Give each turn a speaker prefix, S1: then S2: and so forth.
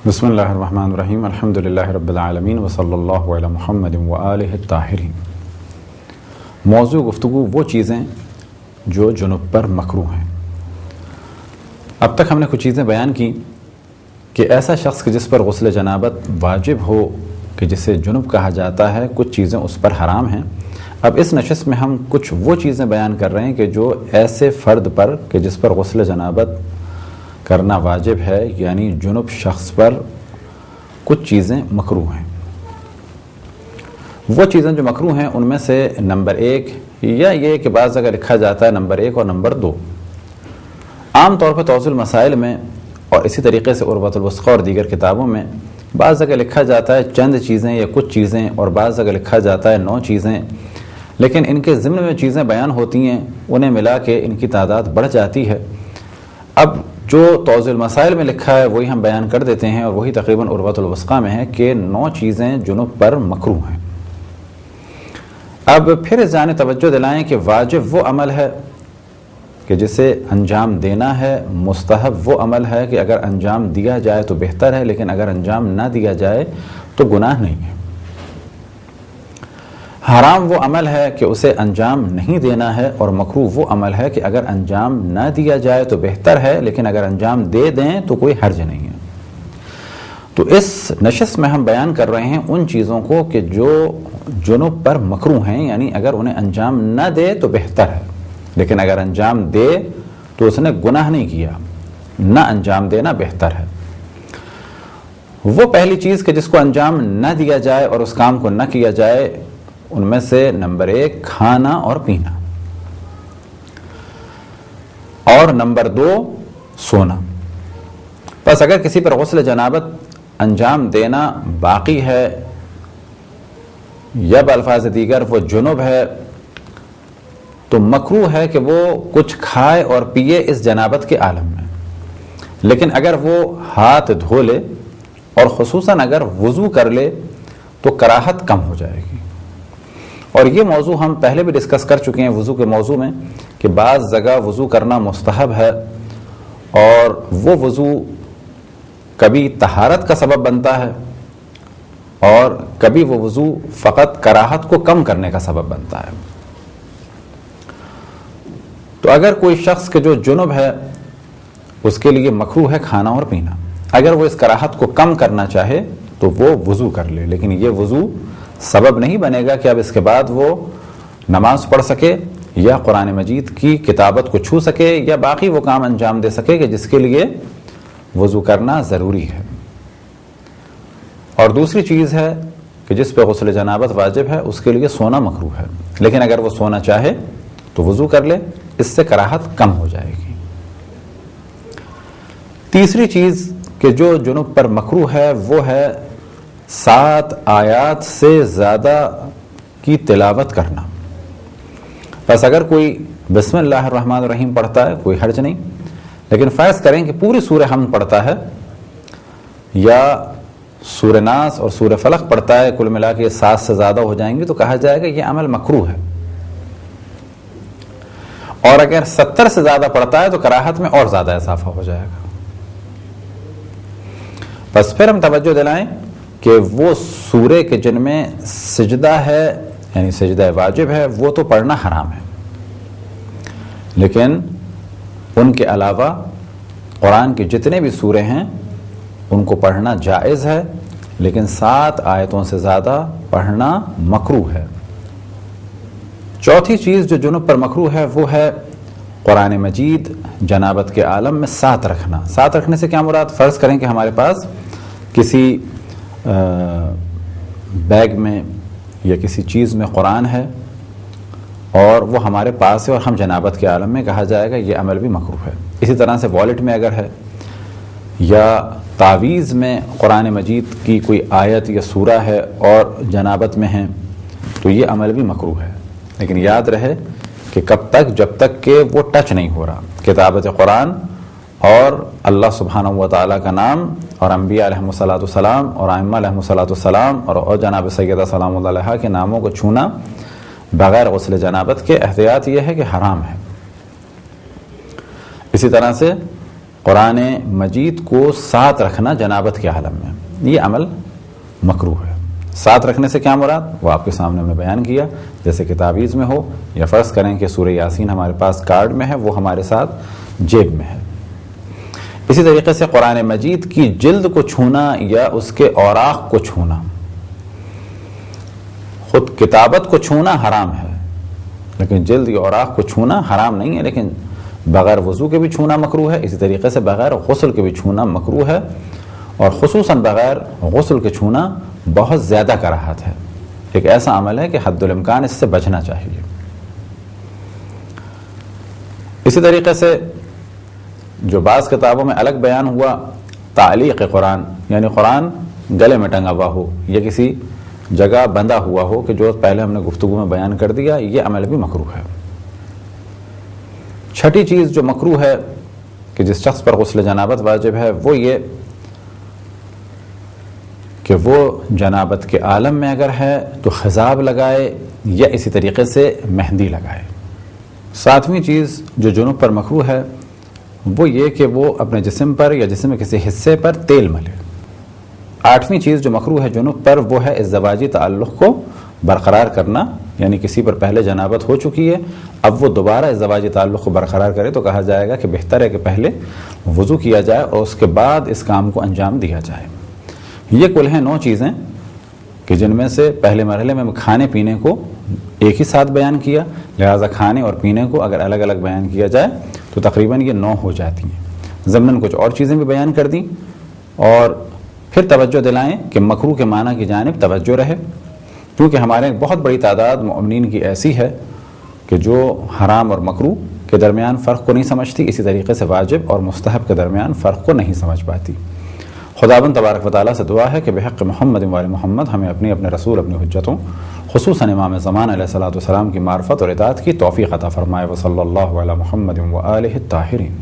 S1: بسم اللہ الرحمن الرحیم الحمدللہ رب العالمین وصلی اللہ علی محمد وآلہ الطاہرین۔ موضوع گفتگو وہ چیزیں جو جنب پر مکروہ ہیں۔ اب تک ہم نے کچھ چیزیں بیان کی کہ ایسا شخص کہ جس پر غسل جنابت واجب ہو کہ جسے جنب کہا جاتا ہے، کچھ چیزیں اس پر حرام ہیں۔ اب اس نشست میں ہم کچھ وہ چیزیں بیان کر رہے ہیں کہ جو ایسے فرد پر کہ جس پر غسل جنابت کرنا واجب ہے، یعنی جنب شخص پر کچھ چیزیں مکروہ ہیں۔ وہ چیزیں جو مکروہ ہیں ان میں سے نمبر 1 یا یہ کہ بعض جگہ لکھا جاتا ہے نمبر 1 اور نمبر 2۔ عام طور پر توضیح المسائل میں اور اسی طریقے سے عروۃ الوثقی اور دیگر کتابوں میں بعض جگہ لکھا جاتا ہے چند چیزیں یا کچھ چیزیں، اور بعض جگہ لکھا جاتا ہے 9 چیزیں، لیکن ان کے ضمن میں چیزیں بیان ہوتی ہیں، انہیں ملا کے ان کی تعداد بڑھ جاتی ہے۔ اب جو توضیح المسائل میں لکھا ہے وہی ہم بیان کر دیتے ہیں، اور وہی تقریباً عروۃ الوثقی میں ہے کہ 9 چیزیں جنب پر مکروہ ہیں۔ اب پھر اس جانب توجہ دلائیں کہ واجب وہ عمل ہے کہ جسے انجام دینا ہے، مستحب وہ عمل ہے کہ اگر انجام دیا جائے تو بہتر ہے، لیکن اگر انجام نہ دیا جائے تو گناہ نہیں ہے۔ حرام وہ عمل ہے کہ اسے انجام نہیں دینا ہے، اور مکروہ وہ عمل ہے کہ اگر انجام نہ دیا جائے تو بہتر ہے، لیکن اگر انجام دے دیں تو کوئی حرج نہیں ہے۔ تو اس نشست میں ہم بیان کر رہے ہیں ان چیزوں کو کہ جو جنب پر مکروہ ہیں، یعنی اگر انہیں انجام نہ دے تو بہتر ہے، لیکن اگر انجام دے تو اس نے گناہ نہیں کیا، نہ انجام دینا بہتر ہے۔ وہ پہلی چیز کہ جس کو انجام نہ دیا جائے اور اس کام کو نہ کیا جائے، ان میں سے نمبر 1 کھانا اور پینا، اور نمبر 2 سونا۔ بس اگر کسی پر غسل جنابت انجام دینا باقی ہے یا بالفاظ دیگر وہ جنب ہے تو مکروہ ہے کہ وہ کچھ کھائے اور پیے اس جنابت کے عالم میں، لیکن اگر وہ ہاتھ دھو لے اور خصوصاً اگر وضو کر لے تو کراہت کم ہو جائے گی۔ اور یہ موضوع ہم پہلے بھی ڈسکس کر چکے ہیں وضو کے موضوع میں کہ بعض جگہ وضو کرنا مستحب ہے، اور وہ وضو کبھی طہارت کا سبب بنتا ہے اور کبھی وہ وضو فقط کراہت کو کم کرنے کا سبب بنتا ہے۔ تو اگر کوئی شخص کے جو جنب ہے اس کے لیے مکروہ ہے کھانا اور پینا، اگر وہ اس کراہت کو کم کرنا چاہے تو وہ وضو کر لے، لیکن یہ وضو سبب نہیں بنے گا کہ اب اس کے بعد وہ نماز پڑھ سکے یا قرآن مجید کی کتابت کو چھو سکے یا باقی وہ کام انجام دے سکے کہ جس کے لیے وضو کرنا ضروری ہے۔ اور دوسری چیز ہے کہ جس پہ غسل جنابت واجب ہے اس کے لیے سونا مکروہ ہے، لیکن اگر وہ سونا چاہے تو وضو کر لے، اس سے کراہت کم ہو جائے گی۔ تیسری چیز کہ جو جنب پر مکروہ ہے وہ ہے 7 آیات سے زیادہ کی تلاوت کرنا۔ بس اگر کوئی بسم اللہ الرحمن الرحیم پڑھتا ہے کوئی حرج نہیں، لیکن فرض کریں کہ پوری سورہ حمد پڑھتا ہے یا سورہ ناس اور سورہ فلق پڑھتا ہے، کل ملا کے 7 سے زیادہ ہو جائیں گی تو کہا جائے گا یہ عمل مکروہ ہے۔ اور اگر 70 سے زیادہ پڑھتا ہے تو کراہت میں اور زیادہ اضافہ ہو جائے گا۔ بس پھر ہم توجہ دلائیں کہ وہ سورے کے جن میں سجدہ ہے یعنی سجدہ واجب ہے وہ تو پڑھنا حرام ہے، لیکن ان کے علاوہ قرآن کے جتنے بھی سورے ہیں ان کو پڑھنا جائز ہے، لیکن 7 آیتوں سے زیادہ پڑھنا مکروہ ہے۔ چوتھی چیز جو جنب پر مکروہ ہے وہ ہے قرآن مجید جنابت کے عالم میں ساتھ رکھنا۔ ساتھ رکھنے سے کیا مراد؟ فرض کریں کہ ہمارے پاس کسی بیگ میں یا کسی چیز میں قرآن ہے اور وہ ہمارے پاس ہے اور ہم جنابت کے عالم میں، کہا جائے گا یہ عمل بھی مکروہ ہے۔ اسی طرح سے والیٹ میں اگر ہے یا تعویذ میں قرآن مجید کی کوئی آیت یا سورہ ہے اور جنابت میں ہے تو یہ عمل بھی مکروہ ہے، لیکن یاد رہے کہ کب تک؟ جب تک کہ وہ ٹچ نہیں ہو رہا۔ کتابت قرآن اور اللہ سبحانہ و تعالیٰ کا نام اور انبیاء علیہم السلام اور ائمہ علیہم السلام اور جناب سیدہ سلام اللہ علیہا کے ناموں کو چھونا بغیر غسل جنابت کے احتیاط یہ ہے کہ حرام ہے۔ اسی طرح سے قرآن مجید کو ساتھ رکھنا جنابت کے حالم میں، یہ عمل مکروہ ہے۔ ساتھ رکھنے سے کیا مراد، وہ آپ کے سامنے ہم نے بیان کیا، جیسے کہ تعویذ میں ہو، یا فرض کریں کہ سورہ یاسین ہمارے پاس کارڈ میں ہے، وہ ہمارے ساتھ جیب میں ہے۔ اسی طریقے سے قرآن مجید کی جلد کو چھونا یا اس کے اوراق کو چھونا، خود کتابت کو چھونا حرام ہے، لیکن جلد یا اوراق کو چھونا حرام نہیں ہے، لیکن بغیر وضو کے بھی چھونا مکروہ ہے۔ اسی طریقے سے بغیر غسل کے بھی چھونا مکروہ ہے، اور خصوصاً بغیر غسل کے چھونا بہت زیادہ کراہت ہے۔ ایک ایسا عمل ہے کہ حد الامکان اس سے بچنا چاہیے۔ اسی طریقے سے جو بعض کتابوں میں الگ بیان ہوا، تعلیق قرآن، یعنی قرآن گلے میں ٹنگا ہوا ہو یا کسی جگہ بندھا ہوا ہو، کہ جو پہلے ہم نے گفتگو میں بیان کر دیا، یہ عمل بھی مکروہ ہے۔ چھٹی چیز جو مکروہ ہے کہ جس شخص پر غسل جنابت واجب ہے، وہ یہ کہ وہ جنابت کے عالم میں اگر ہے تو خضاب لگائے یا اسی طریقے سے مہندی لگائے۔ ساتویں چیز جو جنوب پر مکروہ ہے وہ یہ کہ وہ اپنے جسم پر یا جسم کے کسی حصے پر تیل ملے۔ آٹھویں چیز جو مکروہ ہے جنوب پر وہ ہے ازدواجی تعلق کو برقرار کرنا، یعنی کسی پر پہلے جنابت ہو چکی ہے، اب وہ دوبارہ ازدواجی تعلق کو برقرار کرے تو کہا جائے گا کہ بہتر ہے کہ پہلے وضو کیا جائے اور اس کے بعد اس کام کو انجام دیا جائے۔ یہ کل ہیں 9 چیزیں کہ جن میں سے پہلے مرحلے میں کھانے پینے کو ایک ہی ساتھ بیان کیا، لہٰذا کھانے اور پینے کو اگر الگ الگ بیان کیا جائے تو تقریباً یہ 9 ہو جاتی ہیں۔ ضمناً کچھ اور چیزیں بھی بیان کر دیں، اور پھر توجہ دلائیں کہ مکروہ کے معنی کی جانب توجہ رہے، کیونکہ ہمارے ایک بہت بڑی تعداد مؤمنین کی ایسی ہے کہ جو حرام اور مکروہ کے درمیان فرق کو نہیں سمجھتی، اسی طریقے سے واجب اور مستحب کے درمیان فرق کو نہیں سمجھ پاتی۔ خداوند تبارک و تعالیٰ سے دعا ہے کہ بحق محمد و آل محمد ہمیں اپنے رسول، اپنی حجتوں، خصوصاً امام زمان علیہ الصلوۃ والسلام کی معرفت اور اطاعت کی توفیق عطا فرمائے۔ وصلی اللہ علی محمد و آلہ الطاہرین۔